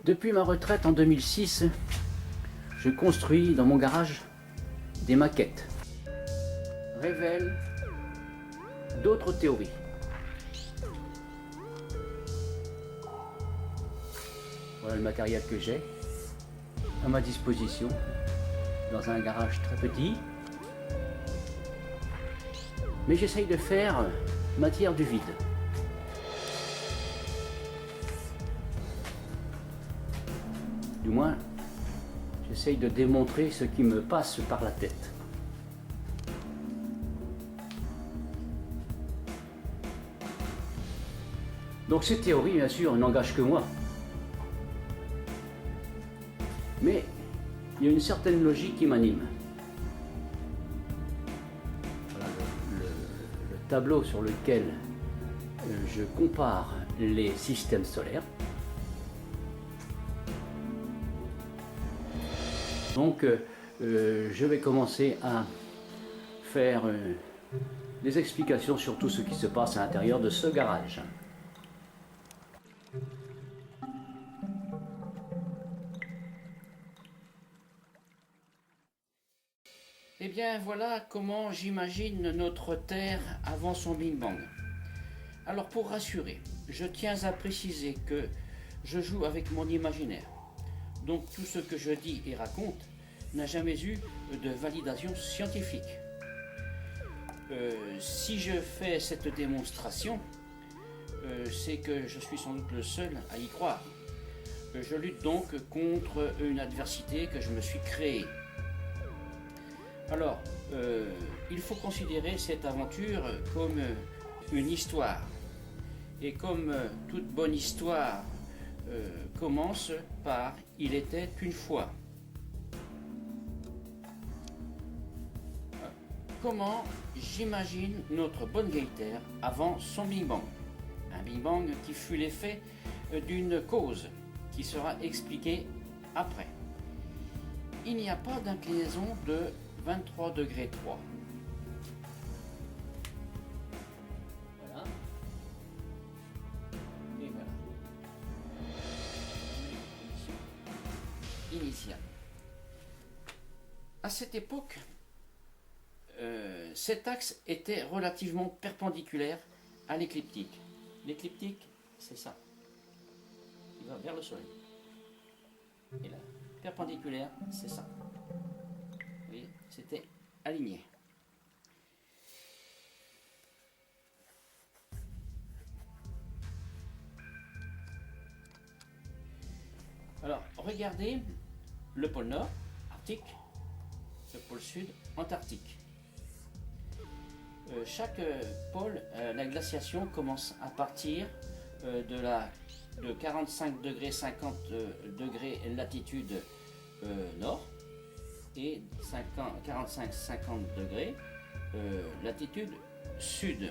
Depuis ma retraite en 2006, je construis dans mon garage des maquettes. Révèlent d'autres théories. Voilà le matériel que j'ai à ma disposition dans un garage très petit. Mais j'essaye de faire matière du vide. Du moins, j'essaye de démontrer ce qui me passe par la tête. Donc ces théories, bien sûr, n'engagent que moi. Mais il y a une certaine logique qui m'anime. Voilà le tableau sur lequel je compare les systèmes solaires. Donc je vais commencer à faire des explications sur tout ce qui se passe à l'intérieur de ce garage. Eh bien voilà comment j'imagine notre Terre avant son Big Bang. Alors pour rassurer, je tiens à préciser que je joue avec mon imaginaire. Donc tout ce que je dis et raconte n'a jamais eu de validation scientifique. Si je fais cette démonstration, c'est que je suis sans doute le seul à y croire. Je lutte donc contre une adversité que je me suis créée. Alors, il faut considérer cette aventure comme une histoire. Et comme toute bonne histoire commence par « Il était une fois ». Comment j'imagine notre bonne vieille Terre avant son Big Bang? Un Big Bang qui fut l'effet d'une cause qui sera expliquée après. Il n'y a pas d'inclinaison de 23 degrés 3. Voilà. Et voilà. Initiale. À cette époque, cet axe était relativement perpendiculaire à l'écliptique. L'écliptique, c'est ça. Il va vers le soleil. Et là, perpendiculaire, c'est ça. Vous voyez, c'était aligné. Alors, regardez le pôle Nord, Arctique, le pôle Sud, Antarctique. Chaque pôle, la glaciation commence à partir de 45 degrés 50 degrés latitude nord et 45-50 degrés latitude sud.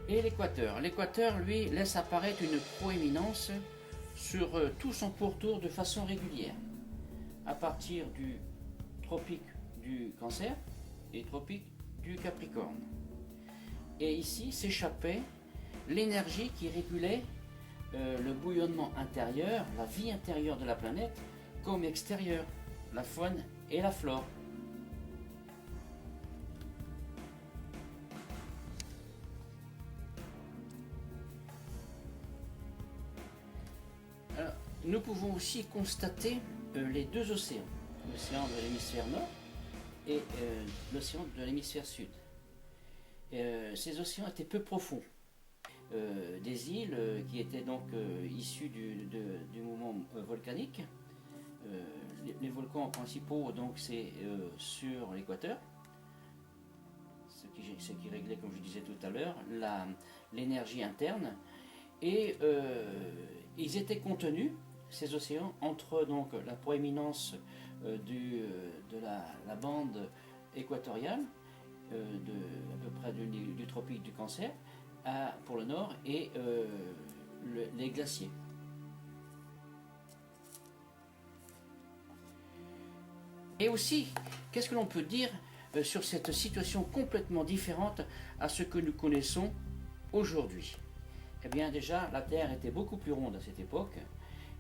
Et l'équateur. L'équateur, lui, laisse apparaître une proéminence sur tout son pourtour de façon régulière, à partir du tropique du Cancer et tropique du Capricorne. Et ici s'échappait l'énergie qui régulait le bouillonnement intérieur, la vie intérieure de la planète, comme extérieure, la faune et la flore. Alors, nous pouvons aussi constater les deux océans, l'océan de l'hémisphère nord et l'océan de l'hémisphère sud. Ces océans étaient peu profonds. Des îles qui étaient donc issues du mouvement volcanique. Les volcans principaux, donc c'est sur l'équateur, ce qui réglait, comme je disais tout à l'heure, l'énergie interne. Et ils étaient contenus, ces océans, entre donc la proéminence de la bande équatoriale, à peu près du tropique du Cancer, pour le nord, et les glaciers. Et aussi, qu'est-ce que l'on peut dire sur cette situation complètement différente à ce que nous connaissons aujourd'hui? Eh bien déjà, la Terre était beaucoup plus ronde à cette époque.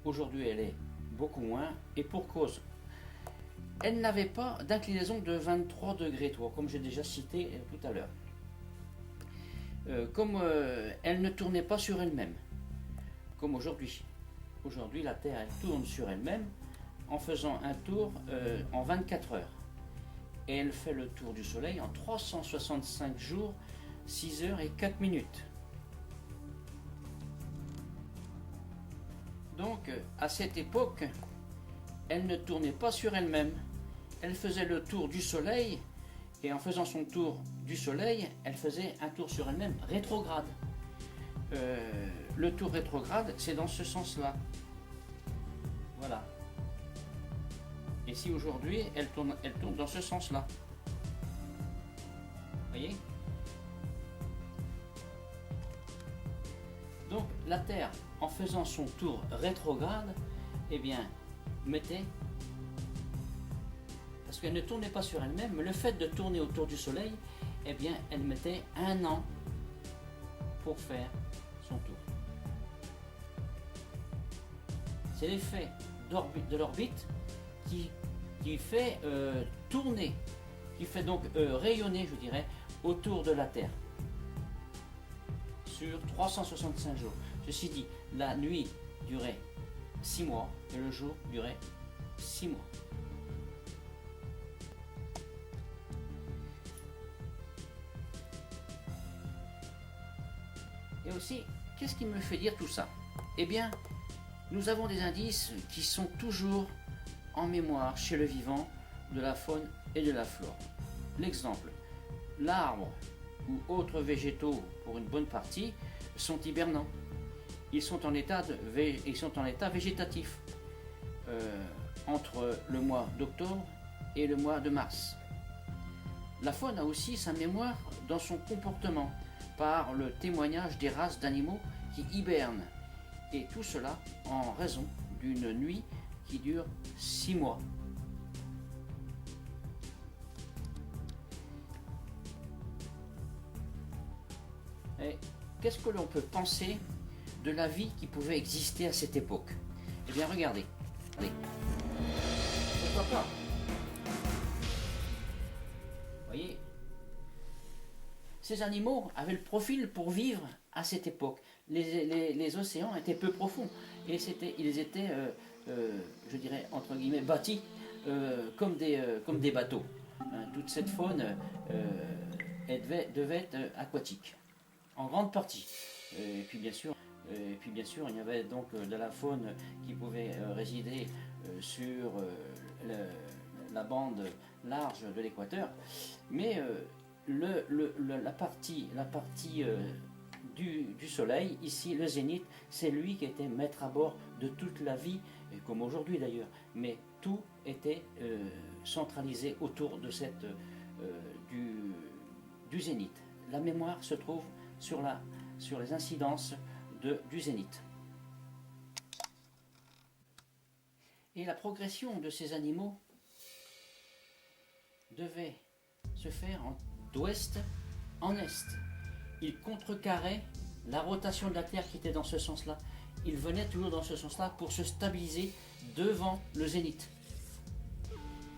Aujourd'hui, elle est beaucoup moins. Et pour cause, elle n'avait pas d'inclinaison de 23 degrés, comme j'ai déjà cité tout à l'heure. Elle ne tournait pas sur elle-même, comme aujourd'hui. Aujourd'hui, la Terre elle tourne sur elle-même en faisant un tour en 24 heures. Et elle fait le tour du Soleil en 365 jours, 6 heures et 4 minutes. Donc, à cette époque, elle ne tournait pas sur elle-même. Elle faisait le tour du Soleil, et en faisant son tour du Soleil, elle faisait un tour sur elle-même rétrograde. Le tour rétrograde, c'est dans ce sens-là. Voilà. Et si aujourd'hui, elle tourne dans ce sens-là. Voyez? Donc la Terre, en faisant son tour rétrograde, eh bien, mettait, parce qu'elle ne tournait pas sur elle-même, mais le fait de tourner autour du Soleil, eh bien, elle mettait 1 an pour faire son tour. C'est l'effet de l'orbite qui fait tourner, qui fait donc rayonner, je dirais, autour de la Terre sur 365 jours. Ceci dit, la nuit durait 6 mois et le jour durait 6 mois. Et aussi, qu'est-ce qui me fait dire tout ça? Eh bien, nous avons des indices qui sont toujours en mémoire chez le vivant de la faune et de la flore. L'exemple, l'arbre ou autres végétaux, pour une bonne partie, sont hibernants. Ils sont en état végétatif entre le mois d'octobre et le mois de mars. La faune a aussi sa mémoire dans son comportement, par le témoignage des races d'animaux qui hibernent, et tout cela en raison d'une nuit qui dure 6 mois. Et qu'est-ce que l'on peut penser de la vie qui pouvait exister à cette époque? Eh bien, regardez. Allez. Pourquoi pas? Vous voyez, ces animaux avaient le profil pour vivre à cette époque. Les océans étaient peu profonds et ils étaient, je dirais, entre guillemets, bâtis comme des bateaux. Toute cette faune devait être aquatique, en grande partie. Et puis bien sûr, il y avait donc de la faune qui pouvait résider sur la bande large de l'équateur, mais la partie du Soleil, ici le zénith, c'est lui qui était maître à bord de toute la vie, comme aujourd'hui d'ailleurs, mais tout était centralisé autour de du zénith. La mémoire se trouve sur les incidences du zénith. Et la progression de ces animaux devait se faire d'ouest en est. Ils contrecarraient la rotation de la Terre qui était dans ce sens-là. Ils venaient toujours dans ce sens-là pour se stabiliser devant le zénith.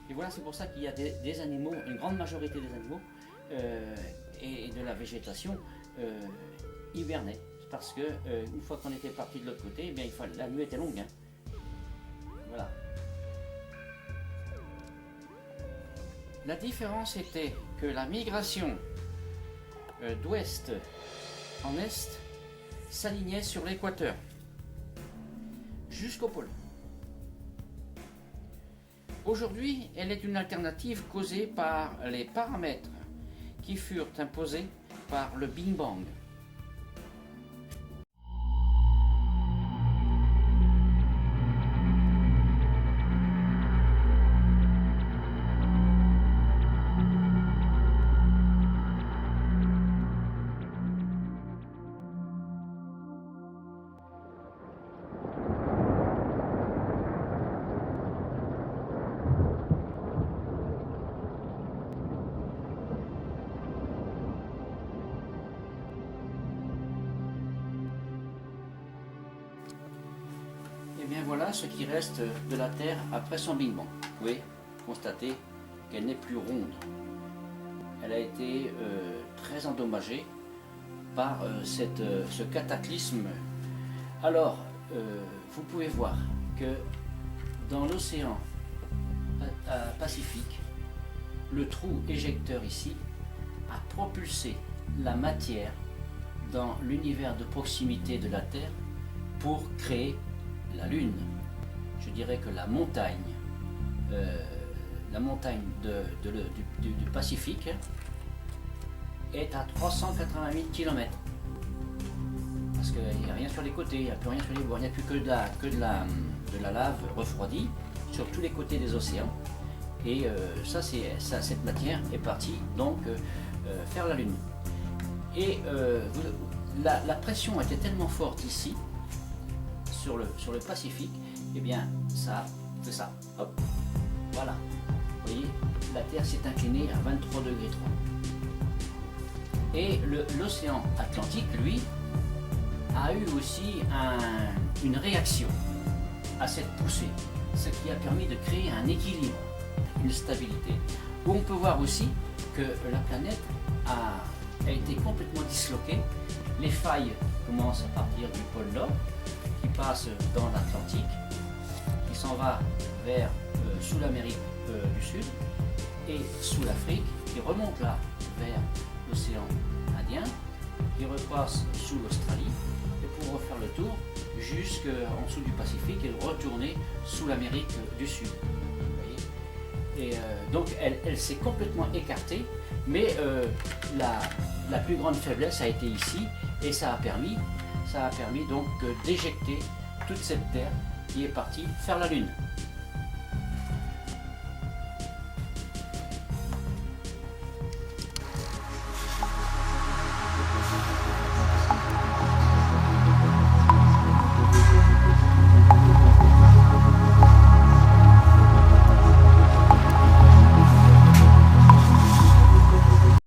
Et voilà, c'est pour ça qu'il y a des animaux, une grande majorité des animaux et de la végétation hibernaient. Parce que une fois qu'on était parti de l'autre côté, eh bien, la nuit était longue. Voilà. La différence était que la migration d'ouest en est s'alignait sur l'équateur jusqu'au pôle. Aujourd'hui, elle est une alternative causée par les paramètres qui furent imposés par le Big Bang. voilà ce qui reste de la Terre après son Big Bang. Vous pouvez constater qu'elle n'est plus ronde. Elle a été très endommagée par ce cataclysme. Alors, vous pouvez voir que dans l'océan Pacifique, le trou éjecteur ici a propulsé la matière dans l'univers de proximité de la Terre pour créer la Lune. Je dirais que la montagne du Pacifique est à 380 000 km. Parce qu'il n'y a rien sur les côtés, il n'y a plus rien sur les bords, il n'y a plus que de la lave refroidie sur tous les côtés des océans. Et cette matière est partie donc faire la Lune. Et la pression était tellement forte ici, sur le Pacifique, et bien ça fait ça. Hop, voilà. Vous voyez, la Terre s'est inclinée à 23 degrés 3. Et l'océan Atlantique, lui, a eu aussi une réaction à cette poussée, ce qui a permis de créer un équilibre, une stabilité. Où on peut voir aussi que la planète a été complètement disloquée. Les failles commencent à partir du pôle Nord, qui passe dans l'Atlantique, qui s'en va vers sous l'Amérique du Sud et sous l'Afrique, qui remonte là vers l'océan Indien, qui repasse sous l'Australie, et pour refaire le tour jusqu'en dessous du Pacifique et retourner sous l'Amérique du Sud. Vous voyez, et donc elle s'est complètement écartée, mais la plus grande faiblesse a été ici, et ça a permis donc d'éjecter toute cette terre qui est partie faire la Lune.